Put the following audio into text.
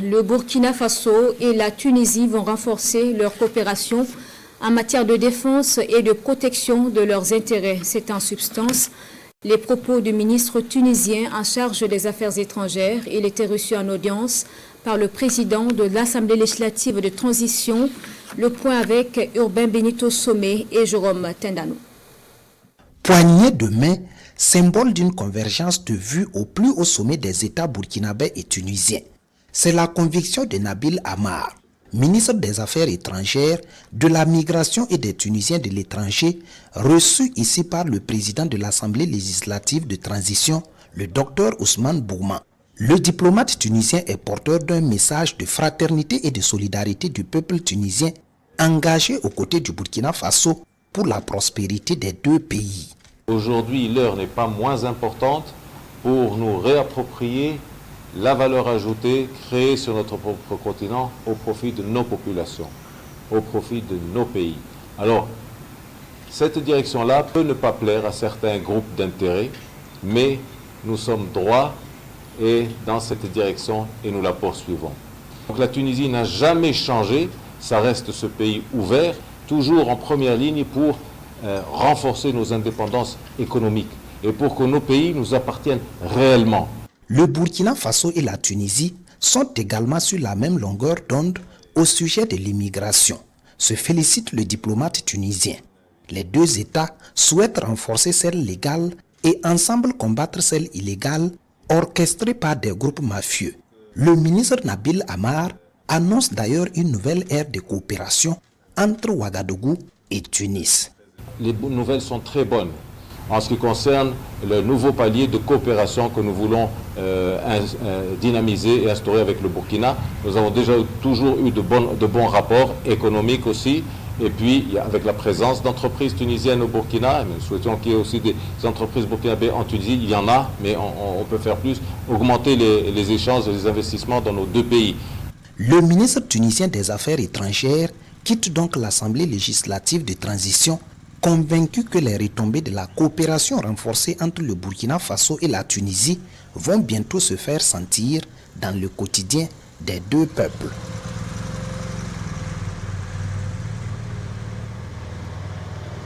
le Burkina Faso et la Tunisie vont renforcer leur coopération en matière de défense et de protection de leurs intérêts. C'est en substance les propos du ministre tunisien en charge des Affaires étrangères. Il était reçu en audience par le président de l'Assemblée législative de transition. Le point avec Urbain Benito Somé et Jérôme Tendano. Poignée de main, symbole d'une convergence de vues au plus haut sommet des États burkinabés et tunisiens. C'est la conviction de Nabil Amar, ministre des Affaires étrangères, de la migration et des Tunisiens de l'étranger, reçu ici par le président de l'Assemblée législative de transition, le docteur Ousmane Bouma. Le diplomate tunisien est porteur d'un message de fraternité et de solidarité du peuple tunisien, engagé aux côtés du Burkina Faso pour la prospérité des deux pays. Aujourd'hui, l'heure n'est pas moins importante pour nous réapproprier la valeur ajoutée créée sur notre propre continent au profit de nos populations, au profit de nos pays. Alors, cette direction-là peut ne pas plaire à certains groupes d'intérêt, mais nous sommes droits et dans cette direction et nous la poursuivons. Donc la Tunisie n'a jamais changé, ça reste ce pays ouvert, toujours en première ligne pour renforcer nos indépendances économiques et pour que nos pays nous appartiennent réellement. Le Burkina Faso et la Tunisie sont également sur la même longueur d'onde au sujet de l'immigration, se félicite le diplomate tunisien. Les deux États souhaitent renforcer celle légale et ensemble combattre celle illégale orchestrée par des groupes mafieux. Le ministre Nabil Amar annonce d'ailleurs une nouvelle ère de coopération entre Ouagadougou et Tunis. Les nouvelles sont très bonnes en ce qui concerne le nouveau palier de coopération que nous voulons dynamiser et instaurer avec le Burkina. Nous avons déjà toujours eu de bons rapports économiques aussi, et puis avec la présence d'entreprises tunisiennes au Burkina, nous souhaitons qu'il y ait aussi des entreprises burkinabées en Tunisie, il y en a, mais on peut faire plus, augmenter les échanges et les investissements dans nos deux pays. Le ministre tunisien des Affaires étrangères quitte donc l'Assemblée législative de transition, convaincu que les retombées de la coopération renforcée entre le Burkina Faso et la Tunisie vont bientôt se faire sentir dans le quotidien des deux peuples.